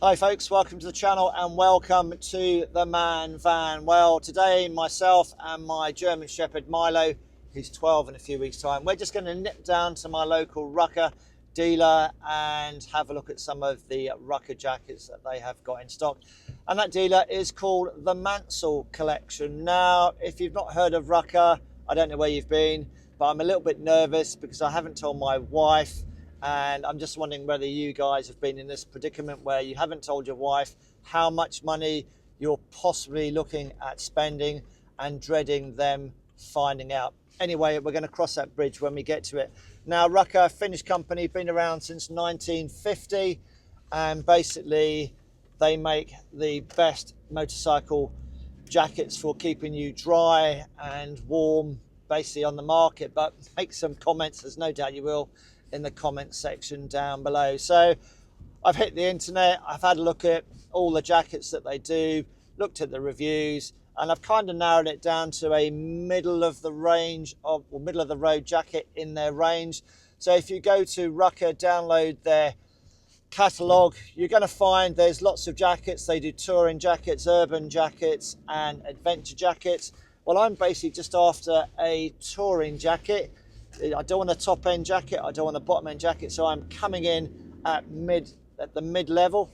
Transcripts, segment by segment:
Hi folks, welcome to the channel and welcome to the Man Van. Well, today myself and my German Shepherd Milo, who's 12 in a few weeks time, we're just going to nip down to my local Rukka dealer and have a look at some of the Rukka jackets that they have got in stock. And that dealer is called the Mansell Collection. Now, if you've not heard of Rukka, I don't know where you've been, but I'm a little bit nervous because I haven't told my wife. And I'm just wondering whether you guys have been in this predicament where you haven't told your wife how much money you're possibly looking at spending and dreading them finding out. Anyway, we're going to cross that bridge when we get to it. Now, Rukka, Finnish company, been around since 1950, and basically they make the best motorcycle jackets for keeping you dry and warm, basically on the market. But make some comments, there's no doubt you will, in the comment section down below. So I've hit the internet, I've had a look at all the jackets that they do, looked at the reviews, and I've kind of narrowed it down to a middle of the road jacket in their range. So if you go to Rukka, download their catalogue, you're going to find there's lots of jackets. They do touring jackets, urban jackets and adventure jackets. Well, I'm basically just after a touring jacket. I don't want a top end jacket, I don't want a bottom end jacket, so I'm coming in at the mid level.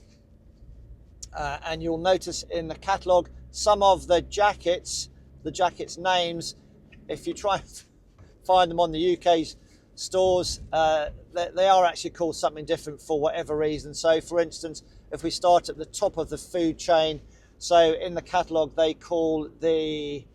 And you'll notice in the catalogue some of the jackets names, if you try and find them on the UK stores, they are actually called something different for whatever reason. So for instance, if we start at the top of the food chain, so in the catalogue they call the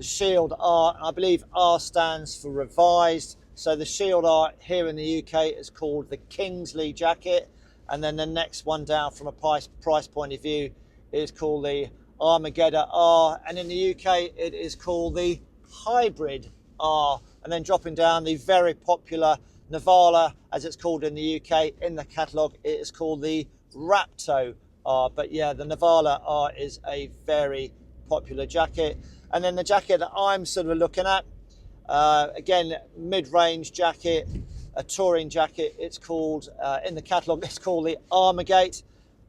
Shield R, and I believe R stands for revised. So the Shield R here in the UK is called the Kingsley jacket, and then the next one down from a price point of view is called the Armagate R, and in the UK it is called the Hybrid R. And then dropping down, the very popular Navala, as it's called in the UK, in the catalogue it is called the Rapto R. But yeah, the Navala R is a very popular jacket. And then the jacket that I'm sort of looking at, again, mid-range jacket, a touring jacket. It's called, in the catalogue, it's called the Armagate,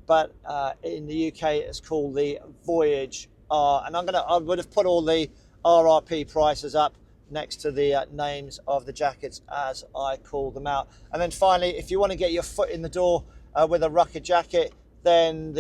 but in the UK, it's called the Voyage R. And I would have put all the RRP prices up next to the names of the jackets as I call them out. And then finally, if you want to get your foot in the door with a Rukka jacket, then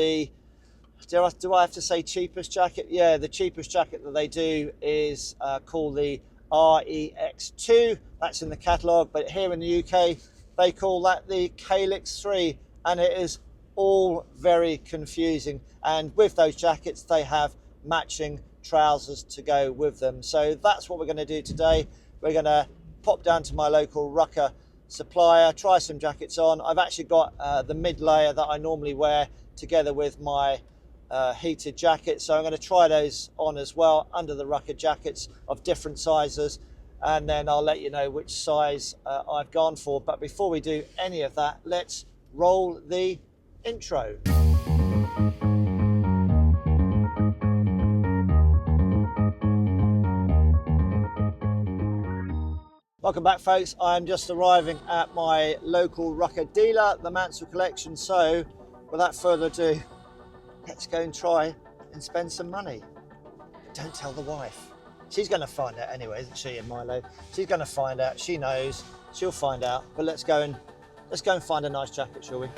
do I have to say cheapest jacket? Yeah, the cheapest jacket that they do is called the REX2. That's in the catalogue, but here in the UK, they call that the Calyx 3, and it is all very confusing. And with those jackets, they have matching trousers to go with them. So that's what we're going to do today. We're going to pop down to my local Rukka supplier, try some jackets on. I've actually got the mid layer that I normally wear together with my heated jacket, so I'm going to try those on as well under the Rukka jackets of different sizes, and then I'll let you know which size I've gone for. But before we do any of that, let's roll the intro. Welcome back folks, I'm just arriving at my local Rukka dealer, the Mansell Collection. So without further ado, let's go and try and spend some money. But don't tell the wife. She's going to find out anyway, isn't she, Milo? She's going to find out. She knows. She'll find out. But let's go and find a nice jacket, shall we?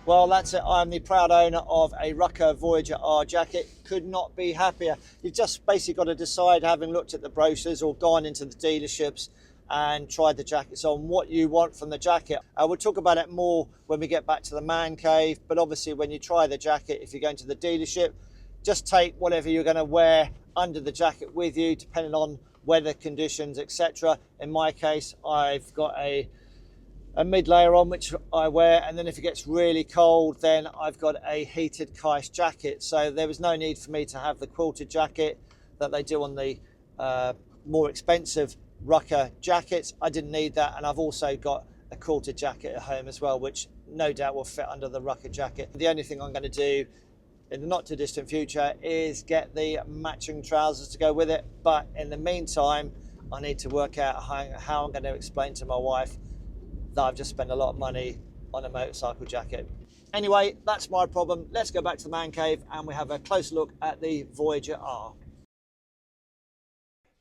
Well, that's it. I'm the proud owner of a Rukka Voyage R jacket. Could not be happier. You've just basically got to decide, having looked at the brochures or gone into the dealerships and tried the jackets on, what you want from the jacket. We'll talk about it more when we get back to the man cave, but obviously when you try the jacket, if you're going to the dealership, just take whatever you're going to wear under the jacket with you, depending on weather conditions, etc. In my case, I've got a mid layer on which I wear, and then if it gets really cold, then I've got a heated Kais jacket. So there was no need for me to have the quilted jacket that they do on the more expensive Rukka jackets. I didn't need that, and I've also got a quilted jacket at home as well, which no doubt will fit under the Rukka jacket. The only thing I'm going to do in the not too distant future is get the matching trousers to go with it, but in the meantime I need to work out how I'm going to explain to my wife that I've just spent a lot of money on a motorcycle jacket. Anyway, that's my problem. Let's go back to the man cave and we have a close look at the Voyager R.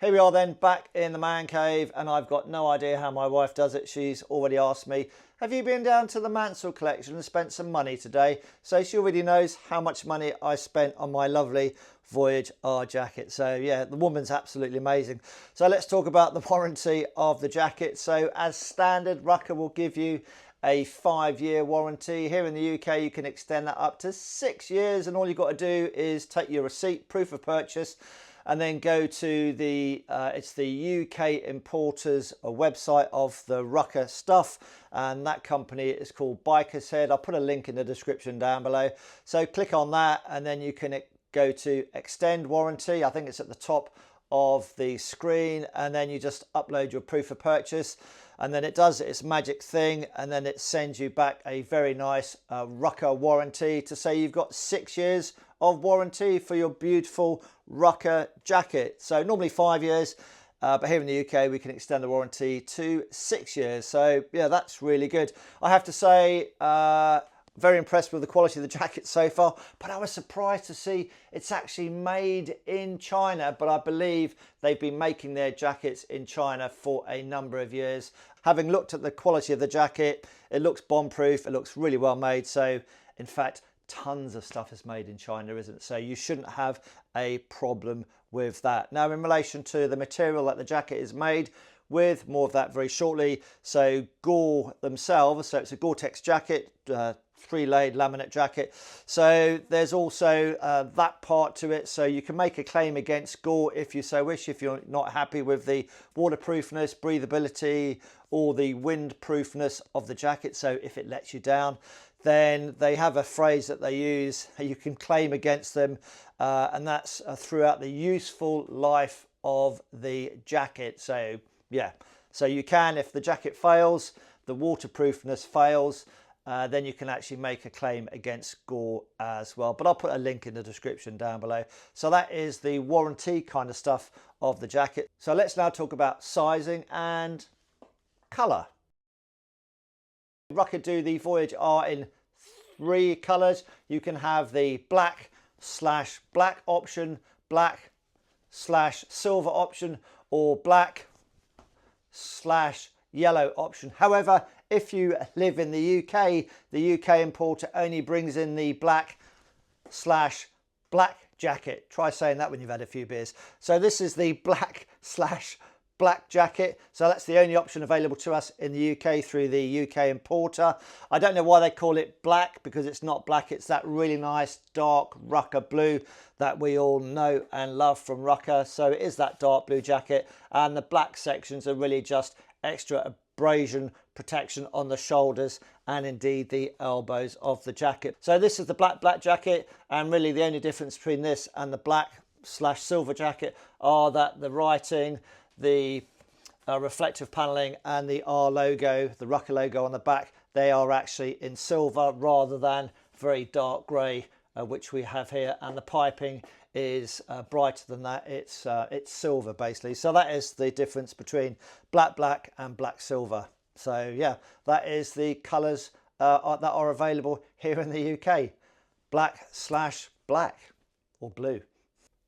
Here we are then, back in the man cave, and I've got no idea how my wife does it. She's already asked me, have you been down to the Mansell Collection and spent some money today? So she already knows how much money I spent on my lovely Voyage R jacket. So yeah, the woman's absolutely amazing. So let's talk about the warranty of the jacket. So as standard, Rukka will give you a 5-year warranty. Here in the UK, you can extend that up to 6 years, and all you've got to do is take your receipt, proof of purchase, and then go to the it's the UK importers website of the Rukka stuff, and that company is called Biker's Head. I'll put a link in the description down below. So click on that, and then you can go to extend warranty. I think it's at the top of the screen, and then you just upload your proof of purchase, and then it does its magic thing, and then it sends you back a very nice Rukka warranty to say you've got 6 years of warranty for your beautiful Rukka jacket. So normally 5 years, but here in the UK we can extend the warranty to 6 years. So yeah, that's really good. I have to say, very impressed with the quality of the jacket so far, but I was surprised to see it's actually made in China, but I believe they've been making their jackets in China for a number of years. Having looked at the quality of the jacket, it looks bomb-proof, it looks really well made. So in fact, tons of stuff is made in China, isn't it? So you shouldn't have a problem with that. Now, in relation to the material that the jacket is made with, more of that very shortly. So Gore themselves, so it's a Gore-tex jacket, 3-layered laminate jacket. So there's also that part to it, so you can make a claim against Gore if you so wish, if you're not happy with the waterproofness, breathability, or the windproofness of the jacket. So if it lets you down, then they have a phrase that they use, you can claim against them, and that's throughout the useful life of the jacket. So yeah, so you can, if the jacket fails, the waterproofness fails, then you can actually make a claim against Gore as well. But I'll put a link in the description down below. So that is the warranty kind of stuff of the jacket. So let's now talk about sizing and colour. Rukka do the Voyage R in 3 colours. You can have the black/black option, black/silver option, or black/yellow option. However, if you live in the UK importer only brings in the black/black jacket. Try saying that when you've had a few beers. So this is the black/black jacket. So that's the only option available to us in the UK through the UK importer. I don't know why they call it black, because it's not black. It's that really nice dark Rukka blue that we all know and love from Rukka. So it is that dark blue jacket, and the black sections are really just extra abrasion protection on the shoulders and indeed the elbows of the jacket. So this is the black jacket, and really the only difference between this and the black/silver jacket are that the writing, the reflective paneling, and the R logo, the Rukka logo on the back, they are actually in silver rather than very dark grey, which we have here, and the piping is brighter than that. It's silver basically. So that is the difference between black and black silver. So yeah, that is the colours that are available here in the UK. Black/black or blue.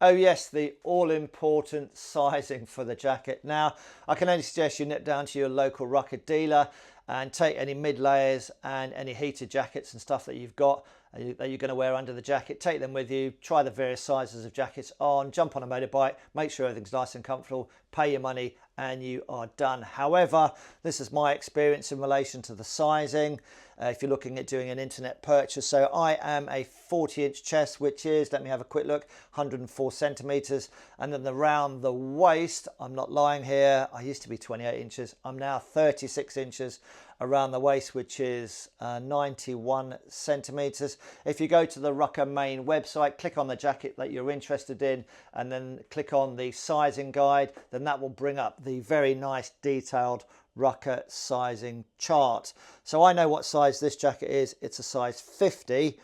Oh yes, the all-important sizing for the jacket. Now, I can only suggest you nip down to your local Rukka dealer and take any mid layers and any heated jackets and stuff that you've got that you're going to wear under the jacket, take them with you, try the various sizes of jackets on, jump on a motorbike, make sure everything's nice and comfortable, pay your money, and you are done. However, this is my experience in relation to the sizing. If you're looking at doing an internet purchase, so I am a 40-inch chest, which is, let me have a quick look, 104 centimeters, and then around the waist, I'm not lying here, I used to be 28 inches, I'm now 36 inches around the waist, which is 91 centimeters. If you go to the Rukka main website, click on the jacket that you're interested in, and then click on the sizing guide, then that will bring up the very nice detailed Rukka sizing chart. So I know what size this jacket is. It's a size 50.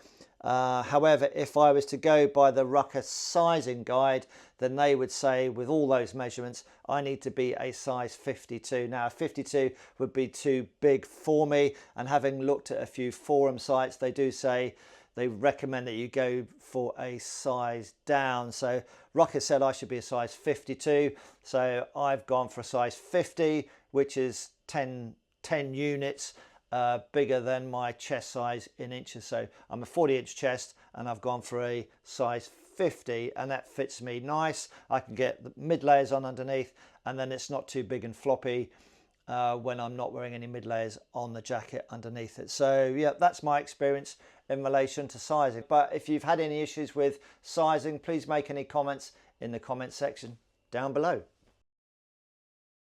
However, if I was to go by the Rukka sizing guide, then they would say with all those measurements, I need to be a size 52. Now, 52 would be too big for me. And having looked at a few forum sites, they do say they recommend that you go for a size down. So Rukka said I should be a size 52. So I've gone for a size 50, which is 10 units bigger than my chest size in inches. So I'm a 40-inch chest and I've gone for a size 50, and that fits me nice. I can get the mid layers on underneath, and then it's not too big and floppy when I'm not wearing any mid layers on the jacket underneath it. So yeah, that's my experience in relation to sizing. But if you've had any issues with sizing, please make any comments in the comment section down below.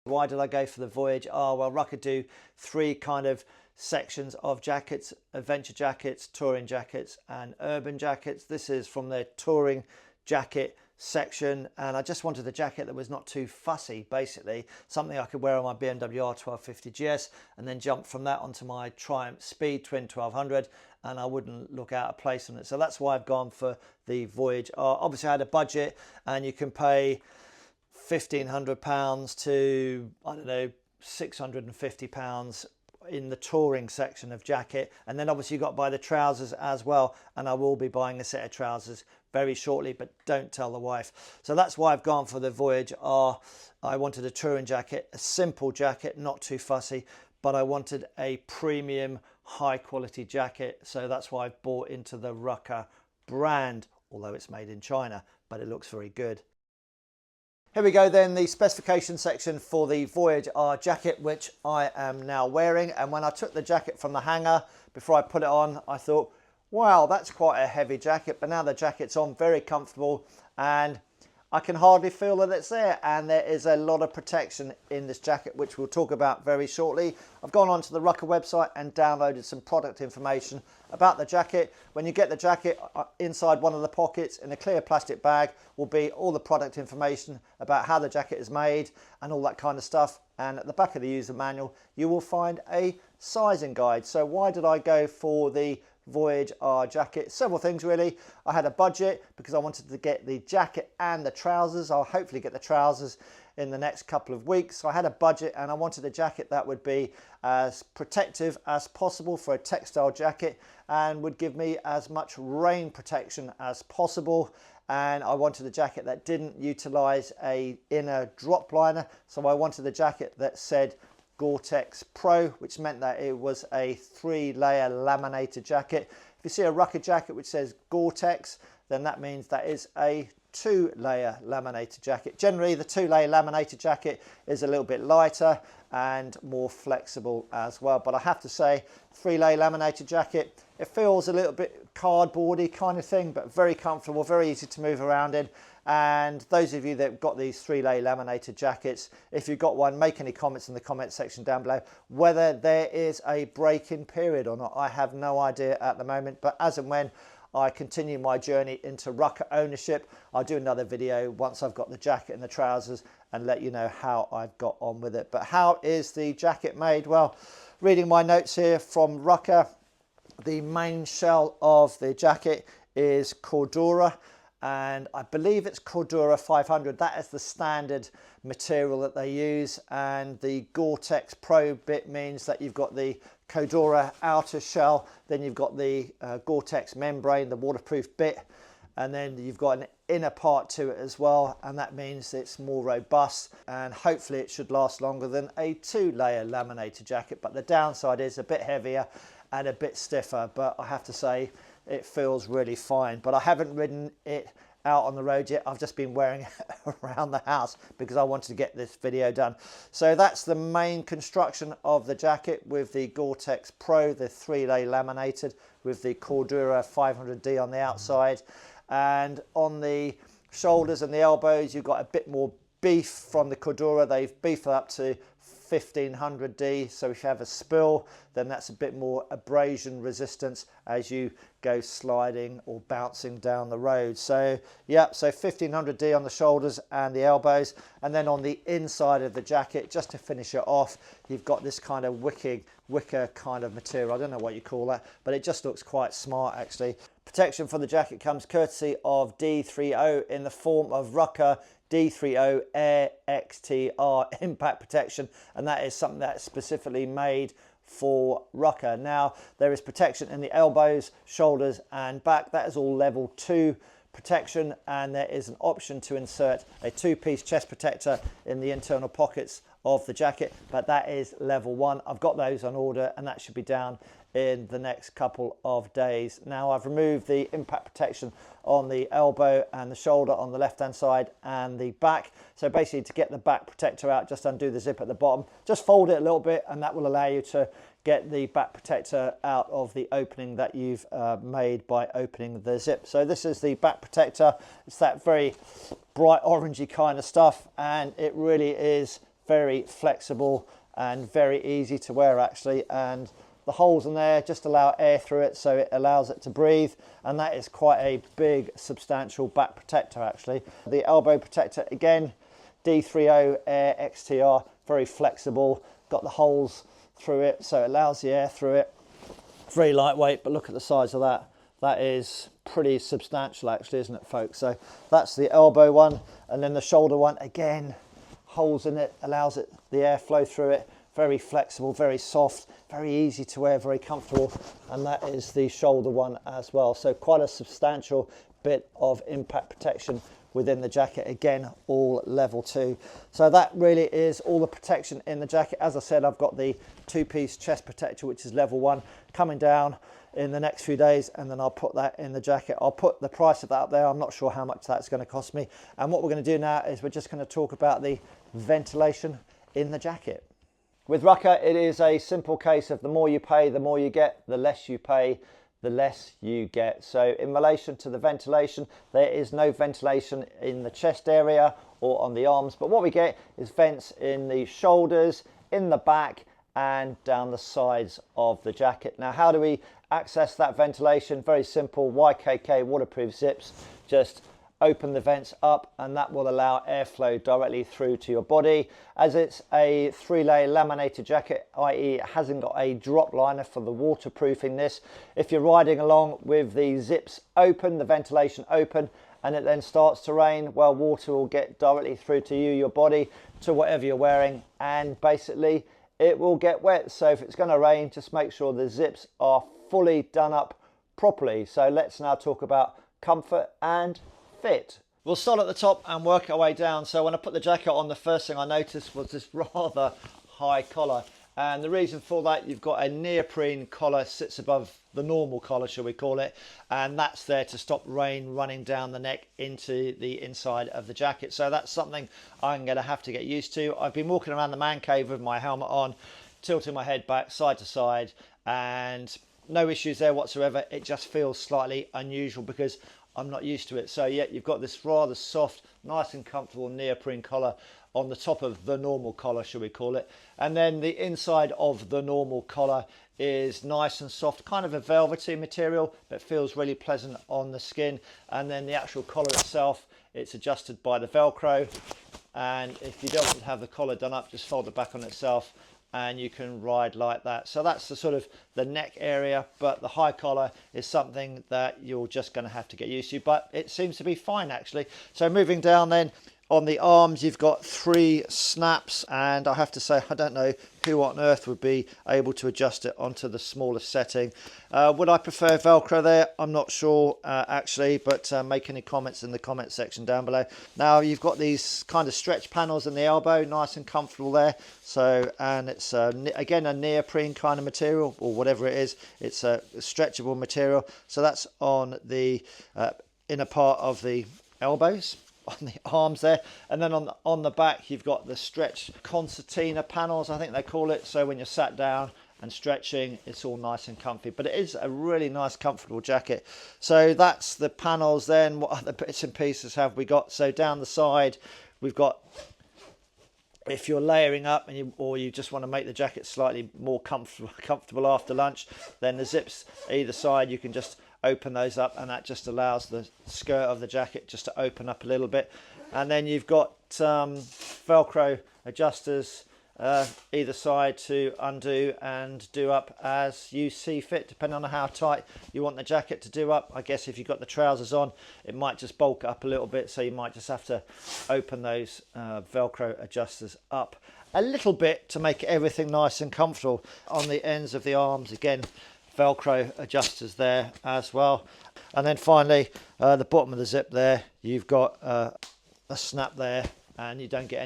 Why did I go for the Voyage R? Well, Rukka do three kind of sections of jackets: adventure jackets, touring jackets, and urban jackets. This is from their touring jacket section, and I just wanted a jacket that was not too fussy, basically something I could wear on my BMW R1250 GS and then jump from that onto my Triumph Speed Twin 1200, and I wouldn't look out of place on it. So that's why I've gone for the Voyage R. Obviously I had a budget, and you can pay £1,500 to, I don't know, £650 in the touring section of jacket, and then obviously you've got to buy the trousers as well, and I will be buying a set of trousers very shortly, but don't tell the wife. So that's why I've gone for the Voyage R. I wanted a touring jacket, a simple jacket, not too fussy, but I wanted a premium high quality jacket, so that's why I've bought into the Rukka brand, although it's made in China, but it looks very good. Here we go then, the specification section for the Voyage R jacket, which I am now wearing. And when I took the jacket from the hanger, before I put it on, I thought, wow, that's quite a heavy jacket. But now the jacket's on, very comfortable, and I can hardly feel that it's there. And there is a lot of protection in this jacket, which we'll talk about very shortly. I've gone onto the Rukka website and downloaded some product information about the jacket. When you get the jacket, inside one of the pockets in a clear plastic bag will be all the product information about how the jacket is made and all that kind of stuff. And at the back of the user manual, you will find a sizing guide. So why did I go for the Voyage R jacket? Several things really. I had a budget because I wanted to get the jacket and the trousers. I'll hopefully get the trousers in the next couple of weeks. So I had a budget, and I wanted a jacket that would be as protective as possible for a textile jacket and would give me as much rain protection as possible. And I wanted a jacket that didn't utilize a inner drop liner, so I wanted a jacket that said Gore-tex Pro, which meant that it was a 3-layer laminated jacket. If you see a Rukka jacket which says Gore-tex, then that means that is a 2-layer laminated jacket. Generally, the 2-layer laminated jacket is a little bit lighter and more flexible as well. But I have to say, 3-layer laminated jacket, it feels a little bit cardboardy kind of thing, but very comfortable, very easy to move around in. And those of you that have got these 3-layer laminated jackets, if you've got one, make any comments in the comment section down below whether there is a break-in period or not. I have no idea at the moment, but as and when I continue my journey into Rukka ownership, I'll do another video once I've got the jacket and the trousers and let you know how I've got on with it. But how is the jacket made? Well, reading my notes here from Rukka, the main shell of the jacket is Cordura, and I believe it's Cordura 500. That is the standard material that they use, and the Gore-tex Pro bit means that you've got the Cordura outer shell, then you've got the Gore-tex membrane, the waterproof bit, and then you've got an inner part to it as well, and that means it's more robust, and hopefully it should last longer than a 2-layer laminated jacket. But the downside is a bit heavier and a bit stiffer, but I have to say it feels really fine. But I haven't ridden it out on the road yet. I've just been wearing it around the house because I wanted to get this video done. So that's the main construction of the jacket with the Gore-Tex Pro, the 3-layer laminated with the Cordura 500D on the outside. And on the shoulders and the elbows, you've got a bit more beef from the Cordura. They've beefed up to 1500D, so if you have a spill, then that's a bit more abrasion resistance as you go sliding or bouncing down the road. So yeah, so 1500D on the shoulders and the elbows, and then on the inside of the jacket, just to finish it off, you've got this kind of wicker kind of material. I don't know what you call that, but it just looks quite smart actually. Protection for the jacket comes courtesy of D3O in the form of Rukka D3O Air XTR impact protection, and that is something that's specifically made for Rukka. Now there is protection in the elbows, shoulders and back. That is all level 2 protection, and there is an option to insert a 2-piece chest protector in the internal pockets of the jacket, but that is level 1. I've got those on order and that should be down in the next couple of days. Now I've removed the impact protection on the elbow and the shoulder on the left hand side and the back. So basically, to get the back protector out, just undo the zip at the bottom, just fold it a little bit, and that will allow you to get the back protector out of the opening that you've made by opening the zip. So this is the back protector. It's that very bright orangey kind of stuff, and it really is very flexible and very easy to wear actually. And the holes in there just allow air through it, so it allows it to breathe, and that is quite a big substantial back protector actually. The elbow protector, again, D3O Air XTR, very flexible, got the holes through it, so it allows the air through it. Very lightweight, but look at the size of that. That is pretty substantial actually, isn't it folks? So that's the elbow one, and then the shoulder one, again, holes in it, allows it the air flow through it. Very flexible, very soft, very easy to wear, very comfortable, and that is the shoulder one as well. So quite a substantial bit of impact protection within the jacket, again all level 2. So that really is all the protection in the jacket. As I said, I've got the 2-piece chest protector, which is level 1, coming down in the next few days, and then I'll put that in the jacket. I'll put the price of that up there. I'm not sure how much that's going to cost me. And what we're going to do now is we're just going to talk about the ventilation in the jacket. With Rukka, it is a simple case of the more you pay, the more you get, the less you pay, the less you get. So in relation to the ventilation, there is no ventilation in the chest area or on the arms, but what we get is vents in the shoulders, in the back, and down the sides of the jacket. Now, how do we access that ventilation? Very simple, YKK waterproof zips. Just open the vents up, and that will allow airflow directly through to your body. As it's a 3-layer laminated jacket, i.e. it hasn't got a drop liner for the waterproofing this. If you're riding along with the zips open, the ventilation open, and it then starts to rain, well, water will get directly through to you, your body, to whatever you're wearing, and basically it will get wet. So if it's going to rain, just make sure the zips are fully done up properly. So let's now talk about comfort and fit. We'll start at the top and work our way down. So when I put the jacket on, the first thing I noticed was this rather high collar, and the reason for that, you've got a neoprene collar, sits above the normal collar, shall we call it, and that's there to stop rain running down the neck into the inside of the jacket. So that's something I'm going to have to get used to. I've been walking around the man cave with my helmet on, tilting my head back side to side, and no issues there whatsoever. It just feels slightly unusual because I'm not used to it. So yeah, you've got this rather soft, nice and comfortable neoprene collar on the top of the normal collar, shall we call it. And then the inside of the normal collar is nice and soft, kind of a velvety material, but feels really pleasant on the skin. And then the actual collar itself, it's adjusted by the Velcro. And if you don't want to have the collar done up, just fold it back on itself, and you can ride like that. So that's the sort of the neck area, but the high collar is something that you're just going to have to get used to, but it seems to be fine actually. So moving down then, On the arms, you've got 3 snaps, and I have to say, I don't know who on earth would be able to adjust it onto the smallest setting. Would I prefer Velcro there? I'm not sure, actually, but make any comments in the comment section down below. Now, you've got these kind of stretch panels in the elbow, nice and comfortable there. So, and it's, again, a neoprene kind of material, or whatever it is. It's a stretchable material. So that's on the inner part of the elbows, on the arms there, and then on the back you've got the stretch concertina panels, I think they call it. So when you're sat down and stretching, it's all nice and comfy, but it is a really nice comfortable jacket. So that's the panels. Then what other bits and pieces have we got? So down the side we've got, if you're layering up and or you just want to make the jacket slightly more comfortable after lunch, then the zips either side, you can just open those up, and that just allows the skirt of the jacket just to open up a little bit. And then you've got Velcro adjusters either side to undo and do up as you see fit, depending on how tight you want the jacket to do up. I guess if you've got the trousers on, it might just bulk up a little bit, so you might just have to open those Velcro adjusters up a little bit to make everything nice and comfortable. On the ends of the arms, again, Velcro adjusters there as well. And then finally, the bottom of the zip there, you've got a snap there, and you don't get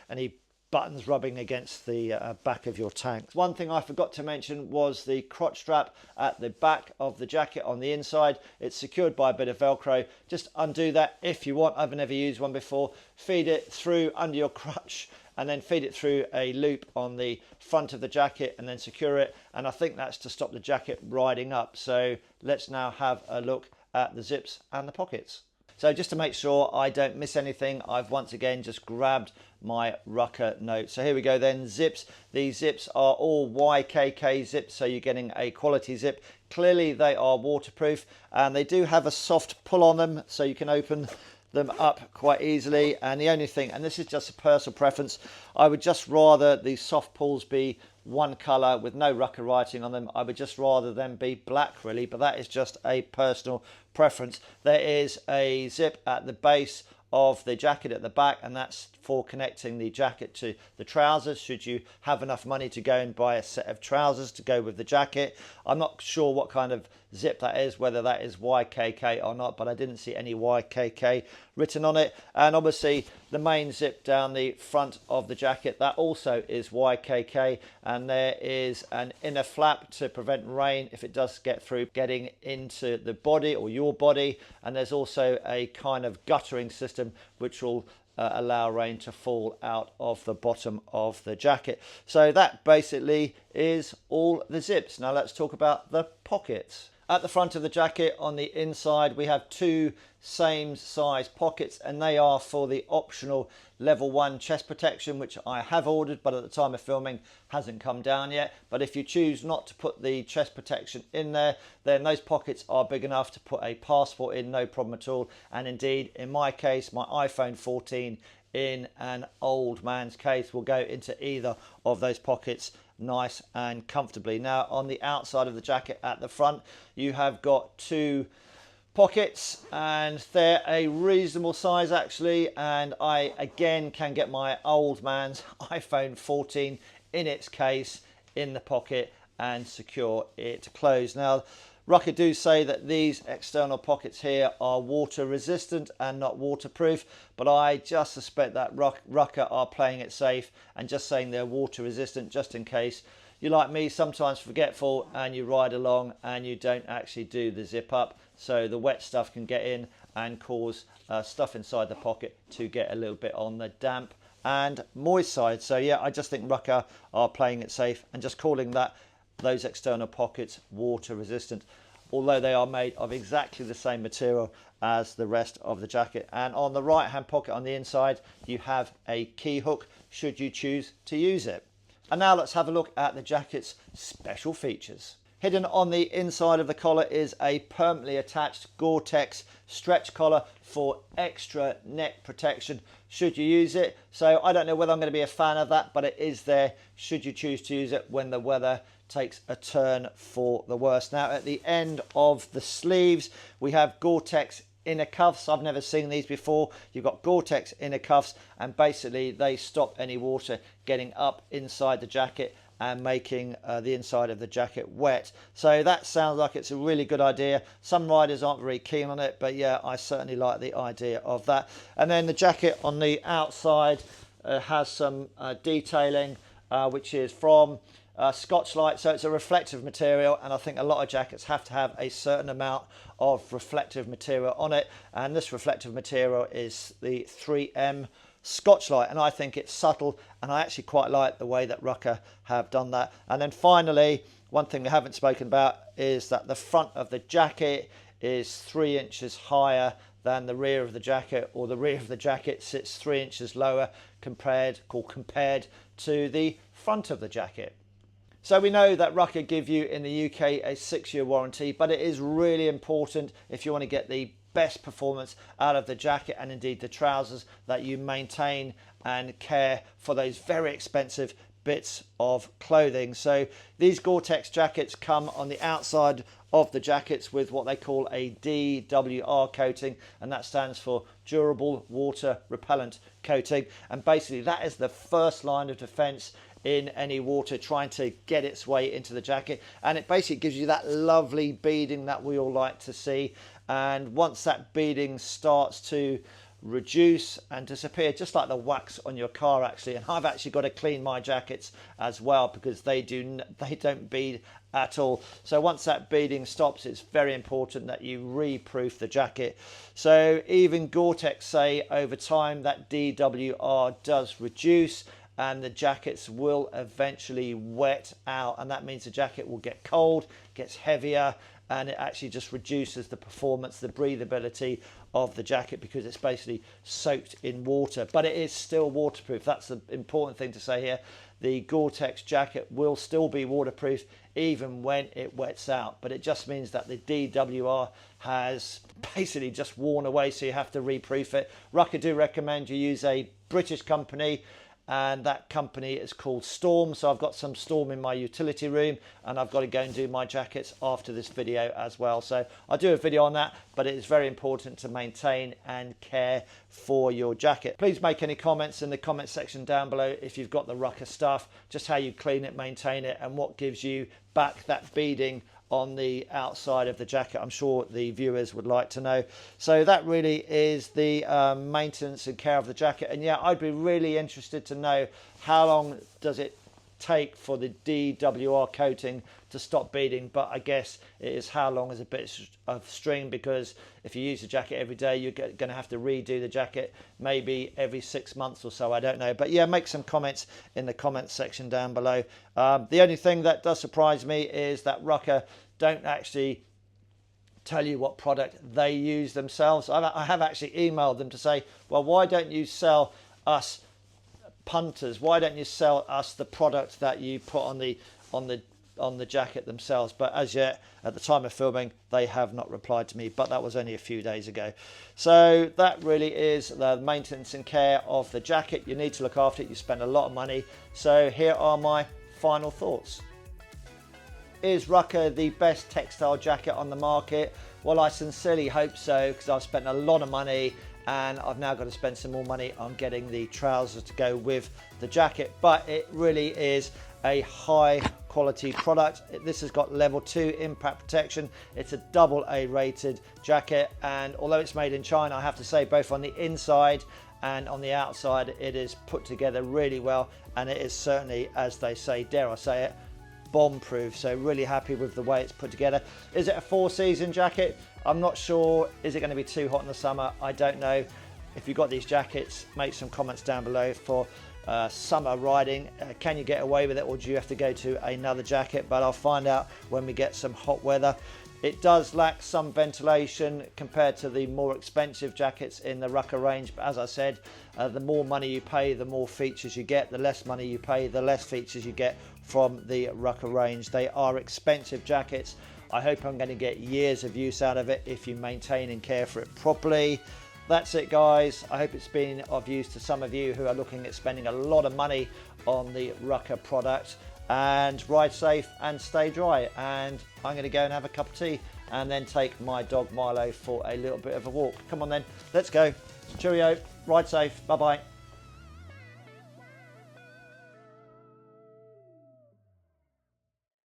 any buttons rubbing against the back of your tank. One thing I forgot to mention was the crotch strap at the back of the jacket on the inside. It's secured by a bit of Velcro. Just undo that if you want. I've never used one before. Feed it through under your crotch, and then feed it through a loop on the front of the jacket, and then secure it. And I think that's to stop the jacket riding up. So let's now have a look at the zips and the pockets. So just to make sure I don't miss anything, I've once again just grabbed my Rukka note. So here we go then, zips. These zips are all YKK zips, so you're getting a quality zip. Clearly they are waterproof, and they do have a soft pull on them, so you can open them up quite easily. And the only thing, and this is just a personal preference, I would just rather the soft pulls be one colour with no Rukka writing on them. I would just rather them be black, really, but that is just a personal preference. There is a zip at the base of the jacket at the back, and that's for connecting the jacket to the trousers, should you have enough money to go and buy a set of trousers to go with the jacket. I'm not sure what kind of zip that is, whether that is YKK or not, but I didn't see any YKK written on it. And obviously the main zip down the front of the jacket, that also is YKK, and there is an inner flap to prevent rain, if it does get through, getting into the body or your body. And there's also a kind of guttering system which will allow rain to fall out of the bottom of the jacket. So that basically is all the zips. Now let's talk about the pockets. At the front of the jacket on the inside, we have 2 same size pockets, and they are for the optional level 1 chest protection, which I have ordered, but at the time of filming hasn't come down yet. But if you choose not to put the chest protection in there, then those pockets are big enough to put a passport in, no problem at all. And indeed, in my case, my iPhone 14 in an old man's case will go into either of those pockets nice and comfortably. Now on the outside of the jacket at the front, you have got 2 pockets, and they're a reasonable size actually, and I again can get my old man's iPhone 14 in its case in the pocket and secure it closed. Now Rukka do say that these external pockets here are water resistant and not waterproof, but I just suspect that Rukka are playing it safe and just saying they're water resistant, just in case you're like me, sometimes forgetful, and you ride along and you don't actually do the zip up, so the wet stuff can get in and cause stuff inside the pocket to get a little bit on the damp and moist side. So yeah, I just think Rukka are playing it safe and just calling those external pockets water resistant, although they are made of exactly the same material as the rest of the jacket. And on the right hand pocket on the inside, you have a key hook should you choose to use it. And now let's have a look at the jacket's special features. Hidden on the inside of the collar is a permanently attached Gore-tex stretch collar for extra neck protection should you use it. So I don't know whether I'm going to be a fan of that, but it is there should you choose to use it when the weather takes a turn for the worse. Now at the end of the sleeves, we have Gore-tex inner cuffs. I've never seen these before. You've got Gore-Tex inner cuffs, and basically they stop any water getting up inside the jacket and making the inside of the jacket wet. So that sounds like it's a really good idea. Some riders aren't very keen on it, but yeah, I certainly like the idea of that. And then the jacket on the outside has some detailing, which is from Scotch-Lite, so it's a reflective material, and I think a lot of jackets have to have a certain amount of reflective material on it, and this reflective material is the 3M Scotch-Lite, and I think it's subtle, and I actually quite like the way that Rukka have done that. And then finally, one thing we haven't spoken about is that the front of the jacket is 3 inches higher than the rear of the jacket, or the rear of the jacket sits 3 inches lower compared to the front of the jacket. So we know that Rukka give you in the UK a 6-year warranty, but it is really important if you want to get the best performance out of the jacket and indeed the trousers that you maintain and care for those very expensive bits of clothing. So these Gore-Tex jackets come on the outside of the jackets with what they call a DWR coating, and that stands for durable water repellent coating, and basically that is the first line of defense in any water trying to get its way into the jacket, and it basically gives you that lovely beading that we all like to see. And once that beading starts to reduce and disappear, just like the wax on your car actually, and I've actually got to clean my jackets as well because they don't bead at all. So once that beading stops, it's very important that you reproof the jacket. So even Gore-Tex say over time that DWR does reduce, and the jackets will eventually wet out, and that means the jacket will get cold, gets heavier, and it actually just reduces the performance, the breathability of the jacket, because it's basically soaked in water. But it is still waterproof. That's the important thing to say here. The Gore-Tex jacket will still be waterproof even when it wets out, but it just means that the DWR has basically just worn away, so you have to reproof it. Rukka do recommend you use a British company, and that company is called Storm. So I've got some Storm in my utility room, and I've got to go and do my jackets after this video as well. So I'll do a video on that, but it is very important to maintain and care for your jacket. Please make any comments in the comment section down below if you've got the Rukka stuff, just how you clean it, maintain it, and what gives you back that beading on the outside of the jacket. I'm sure the viewers would like to know. So that really is the maintenance and care of the jacket. And yeah, I'd be really interested to know how long does it take for the DWR coating to stop beading, but I guess it is how long is a bit of string, because if you use the jacket every day, you're going to have to redo the jacket maybe every 6 months or so, I don't know. But yeah, make some comments in the comments section down below. The only thing that does surprise me is that Rukka don't actually tell you what product they use themselves. I have actually emailed them to say, well, why don't you sell us punters? Why don't you sell us the product that you put on the jacket themselves? But as yet, at the time of filming, they have not replied to me, but that was only a few days ago. So that really is the maintenance and care of the jacket. You need to look after it. You spend a lot of money. So here are my final thoughts. Is Rukka the best textile jacket on the market? Well, I sincerely hope so, because I've spent a lot of money and I've now got to spend some more money on getting the trousers to go with the jacket. But it really is a high quality product. This has got level 2 impact protection. It's a AA rated jacket, and although it's made in China, I have to say both on the inside and on the outside it is put together really well, and it is certainly, as they say, dare I say it, bomb proof. So really happy with the way it's put together. Is it a 4-season jacket? I'm not sure. Is it going to be too hot in the summer? I don't know. If you've got these jackets, make some comments down below for summer riding. Can you get away with it, or do you have to go to another jacket? But I'll find out when we get some hot weather. It does lack some ventilation compared to the more expensive jackets in the Rukka range, but as I said, the more money you pay, the more features you get. The less money you pay, the less features you get from the Rukka range. They are expensive jackets. I hope I'm going to get years of use out of it if you maintain and care for it properly. That's it, guys. I hope it's been of use to some of you who are looking at spending a lot of money on the Rukka product. And ride safe and stay dry. And I'm going to go and have a cup of tea and then take my dog Milo for a little bit of a walk. Come on then, let's go. Cheerio, ride safe, bye-bye.